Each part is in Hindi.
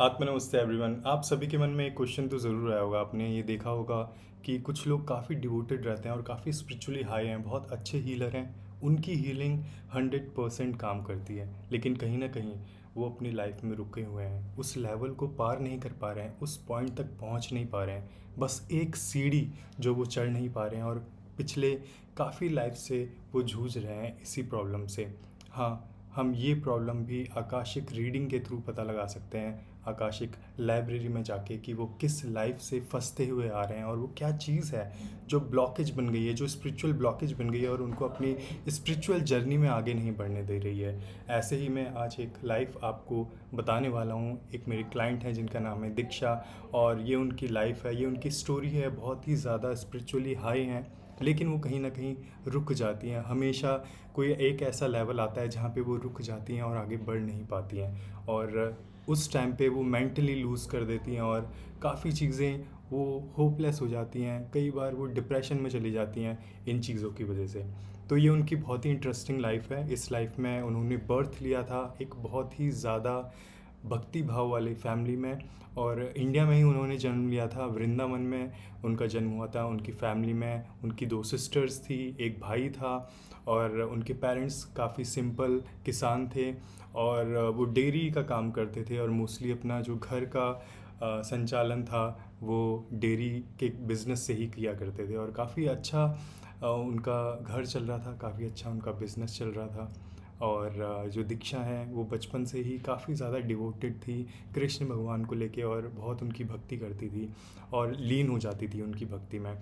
आत्मनमस्ते एवरीवन। आप सभी के मन में एक क्वेश्चन तो ज़रूर आया होगा। आपने ये देखा होगा कि कुछ लोग काफ़ी डिवोटेड रहते हैं और काफ़ी स्पिरिचुअली हाई हैं, बहुत अच्छे हीलर हैं। उनकी हीलिंग 100% काम करती है, लेकिन कहीं ना कहीं वो अपनी लाइफ में रुके हुए हैं, उस लेवल को पार नहीं कर पा रहे हैं, उस पॉइंट तक पहुंच नहीं पा रहे हैं। बस एक सीढ़ी जो वो चढ़ नहीं पा रहे हैं, और पिछले काफ़ी लाइफ से वो जूझ रहे हैं इसी प्रॉब्लम से। हाँ, हम ये प्रॉब्लम भी आकाशिक रीडिंग के थ्रू पता लगा सकते हैं, आकाशिक लाइब्रेरी में जाके, कि वो किस लाइफ से फंसते हुए आ रहे हैं और वो क्या चीज़ है जो ब्लॉकेज बन गई है, जो स्पिरिचुअल ब्लॉकेज बन गई है और उनको अपनी स्पिरिचुअल जर्नी में आगे नहीं बढ़ने दे रही है। ऐसे ही मैं आज एक लाइफ आपको बताने वाला हूँ। एक मेरे क्लाइंट हैं जिनका नाम है दीक्षा, और ये उनकी लाइफ है, ये उनकी स्टोरी है। बहुत ही ज़्यादा स्पिरिचुअली हाई हैं, लेकिन वो कहीं ना कहीं रुक जाती हैं। हमेशा कोई एक ऐसा लेवल आता है जहाँ पे वो रुक जाती हैं और आगे बढ़ नहीं पाती हैं, और उस टाइम पे वो मेंटली लूज़ कर देती हैं और काफ़ी चीज़ें वो होपलेस हो जाती हैं। कई बार वो डिप्रेशन में चली जाती हैं इन चीज़ों की वजह से। तो ये उनकी बहुत ही इंटरेस्टिंग लाइफ है। इस लाइफ में उन्होंने बर्थ लिया था एक बहुत ही ज़्यादा भक्ति भाव वाली फैमिली में, और इंडिया में ही उन्होंने जन्म लिया था। वृंदावन में उनका जन्म हुआ था। उनकी फैमिली में उनकी दो सिस्टर्स थी, एक भाई था, और उनके पेरेंट्स काफ़ी सिंपल किसान थे, और वो डेयरी का काम करते थे, और मोस्टली अपना जो घर का संचालन था वो डेयरी के बिज़नेस से ही किया करते थे, और काफ़ी अच्छा उनका घर चल रहा था, काफ़ी अच्छा उनका बिज़नेस चल रहा था। और जो दीक्षा है वो बचपन से ही काफ़ी ज़्यादा डिवोटेड थी कृष्ण भगवान को लेके, और बहुत उनकी भक्ति करती थी और लीन हो जाती थी उनकी भक्ति में।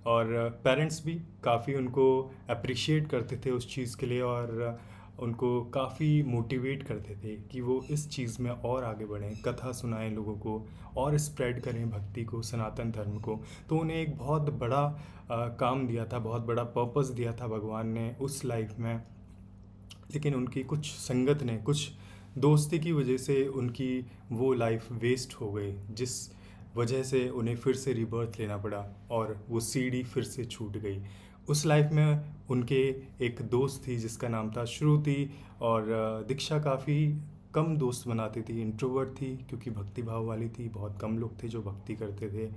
और पेरेंट्स भी काफ़ी उनको अप्रिशिएट करते थे उस चीज़ के लिए, और उनको काफ़ी मोटिवेट करते थे कि वो इस चीज़ में और आगे बढ़ें, कथा सुनाएं लोगों को और स्प्रेड करें भक्ति को, सनातन धर्म को। तो उन्हें एक बहुत बड़ा काम दिया था, बहुत बड़ा पर्पस दिया था भगवान ने उस लाइफ में। लेकिन उनकी कुछ संगत ने, कुछ दोस्ती की वजह से उनकी वो लाइफ वेस्ट हो गई, जिस वजह से उन्हें फिर से रिबर्थ लेना पड़ा और वो सीढ़ी फिर से छूट गई। उस लाइफ में उनके एक दोस्त थी जिसका नाम था श्रुति, और दीक्षा काफ़ी कम दोस्त बनाती थी, इंट्रोवर्ट थी क्योंकि भक्ति भाव वाली थी। बहुत कम लोग थे जो भक्ति करते थे।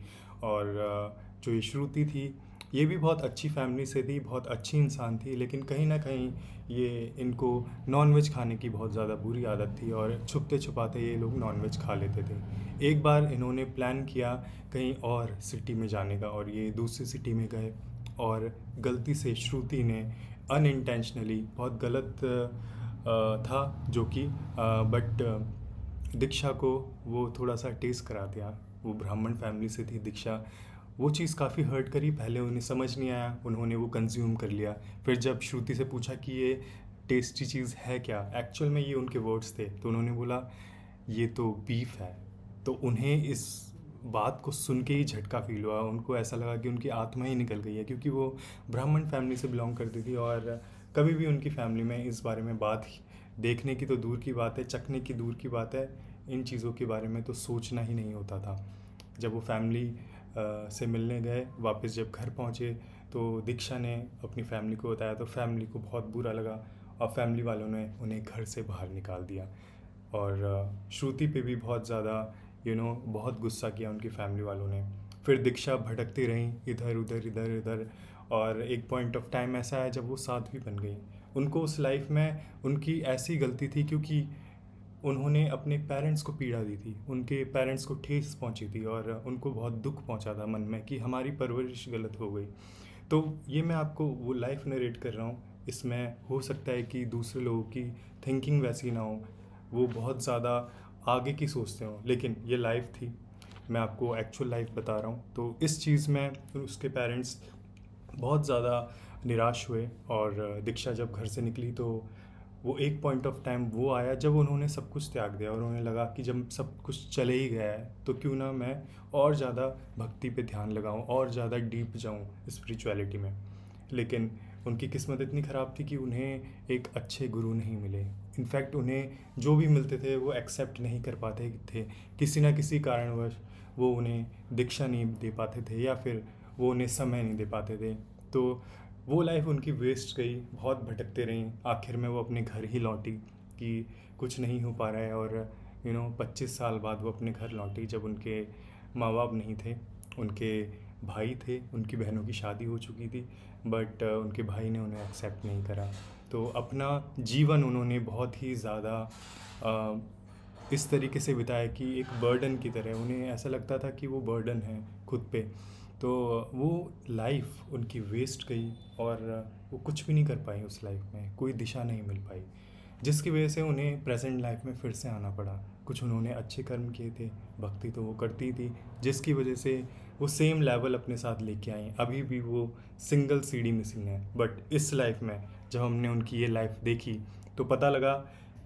और जो ये श्रुति थी, ये भी बहुत अच्छी फैमिली से थी, बहुत अच्छी इंसान थी, लेकिन कहीं ना कहीं ये इनको नॉनवेज खाने की बहुत ज़्यादा बुरी आदत थी, और छुपते छुपाते ये लोग नॉनवेज खा लेते थे। एक बार इन्होंने प्लान किया कहीं और सिटी में जाने का, और ये दूसरी सिटी में गए, और गलती से श्रुति ने अनइंटेंशनली, बहुत गलत था जो कि, बट दीक्षा को वो थोड़ा सा टेस्ट करा दिया। वो ब्राह्मण फैमिली से थी दीक्षा। वो चीज़ काफ़ी हर्ट करी। पहले उन्हें समझ नहीं आया, उन्होंने वो कंज्यूम कर लिया। फिर जब श्रुति से पूछा कि ये टेस्टी चीज़ है क्या, एक्चुअल में ये उनके वर्ड्स थे, तो उन्होंने बोला ये तो बीफ है। तो उन्हें इस बात को सुन के ही झटका फील हुआ। उनको ऐसा लगा कि उनकी आत्मा ही निकल गई है, क्योंकि वो ब्राह्मण फैमिली से बिलोंग करती थी, और कभी भी उनकी फैमिली में इस बारे में बात देखने की तो दूर की बात है, चखने की दूर की बात है, इन चीज़ों के बारे में तो सोचना ही नहीं होता था। जब वो फैमिली से मिलने गए, वापस जब घर पहुँचे, तो दीक्षा ने अपनी फैमिली को बताया, तो फैमिली को बहुत बुरा लगा, और फैमिली वालों ने उन्हें घर से बाहर निकाल दिया। और श्रुति पे भी बहुत ज़्यादा बहुत गुस्सा किया उनकी फैमिली वालों ने। फिर दीक्षा भटकती रहीं इधर उधर इधर उधर, और एक पॉइंट ऑफ टाइम ऐसा आया जब वो साध्वी बन गई। उनको उस लाइफ में उनकी ऐसी गलती थी क्योंकि उन्होंने अपने पेरेंट्स को पीड़ा दी थी, उनके पेरेंट्स को ठेस पहुंची थी, और उनको बहुत दुख पहुंचा था मन में कि हमारी परवरिश गलत हो गई। तो ये मैं आपको वो लाइफ नरेट कर रहा हूँ। इसमें हो सकता है कि दूसरे लोगों की थिंकिंग वैसी ना हो, वो बहुत ज़्यादा आगे की सोचते हों, लेकिन ये लाइफ थी, मैं आपको एक्चुअल लाइफ बता रहा हूँ। तो इस चीज़ में उसके पेरेंट्स बहुत ज़्यादा निराश हुए, और दीक्षा जब घर से निकली तो वो एक पॉइंट ऑफ टाइम वो आया जब उन्होंने सब कुछ त्याग दिया, और उन्हें लगा कि जब सब कुछ चले ही गया है तो क्यों ना मैं और ज़्यादा भक्ति पे ध्यान लगाऊं और ज़्यादा डीप जाऊं स्पिरिचुअलिटी में। लेकिन उनकी किस्मत इतनी ख़राब थी कि उन्हें एक अच्छे गुरु नहीं मिले। इनफैक्ट उन्हें जो भी मिलते थे वो एक्सेप्ट नहीं कर पाते थे, किसी ना किसी कारणवश वो उन्हें दीक्षा नहीं दे पाते थे, या फिर वो उन्हें समय नहीं दे पाते थे। तो वो लाइफ उनकी वेस्ट गई, बहुत भटकते रहीं। आखिर में वो अपने घर ही लौटी कि कुछ नहीं हो पा रहा है, और 25 साल बाद वो अपने घर लौटी, जब उनके माँ बाप नहीं थे, उनके भाई थे, उनकी बहनों की शादी हो चुकी थी, बट उनके भाई ने उन्हें एक्सेप्ट नहीं करा। तो अपना जीवन उन्होंने बहुत ही ज़्यादा इस तरीके से बिताया कि एक बर्डन की तरह, उन्हें ऐसा लगता था कि वो बर्डन है खुद पे। तो वो लाइफ उनकी वेस्ट गई, और वो कुछ भी नहीं कर पाई उस लाइफ में, कोई दिशा नहीं मिल पाई, जिसकी वजह से उन्हें प्रेजेंट लाइफ में फिर से आना पड़ा। कुछ उन्होंने अच्छे कर्म किए थे, भक्ति तो वो करती थी, जिसकी वजह से वो सेम लेवल अपने साथ लेके आई। अभी भी वो सिंगल सीढ़ी मिसिंग है, बट इस लाइफ में जब हमने उनकी ये लाइफ देखी तो पता लगा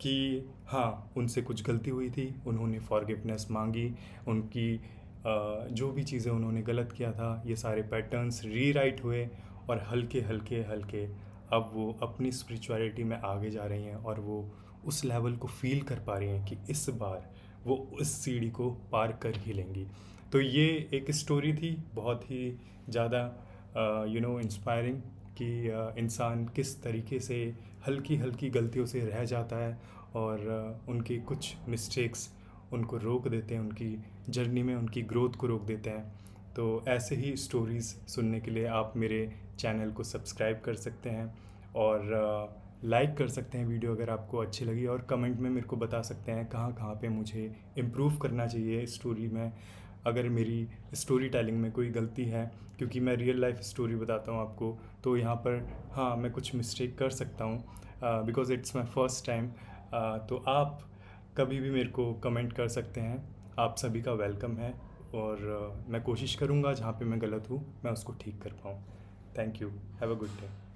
कि हाँ, उनसे कुछ गलती हुई थी, उन्होंने फॉरगिवनेस मांगी, उनकी जो भी चीज़ें उन्होंने गलत किया था, ये सारे पैटर्न्स रीराइट हुए, और हल्के हल्के हल्के अब वो अपनी स्पिरिचुअलिटी में आगे जा रही हैं, और वो उस लेवल को फील कर पा रही हैं कि इस बार वो उस सीढ़ी को पार कर ही लेंगी। तो ये एक स्टोरी थी बहुत ही ज़्यादा इंस्पायरिंग, कि इंसान किस तरीके से हल्की हल्की गलतियों से रह जाता है, और उनके कुछ मिस्टेक्स उनको रोक देते हैं, उनकी जर्नी में उनकी ग्रोथ को रोक देते हैं। तो ऐसे ही स्टोरीज़ सुनने के लिए आप मेरे चैनल को सब्सक्राइब कर सकते हैं, और लाइक कर सकते हैं वीडियो अगर आपको अच्छी लगी, और कमेंट में मेरे को बता सकते हैं कहाँ कहाँ पे मुझे इम्प्रूव करना चाहिए स्टोरी में, अगर मेरी स्टोरी टेलिंग में कोई गलती है, क्योंकि मैं रियल लाइफ स्टोरी बताता हूँ आपको, तो यहाँ पर हाँ, मैं कुछ मिस्टेक कर सकता हूँ, because it's my first time. तो आप कभी भी मेरे को कमेंट कर सकते हैं, आप सभी का वेलकम है, और मैं कोशिश करूँगा जहाँ पे मैं गलत हूँ मैं उसको ठीक कर पाऊँ। Thank you, have a good day.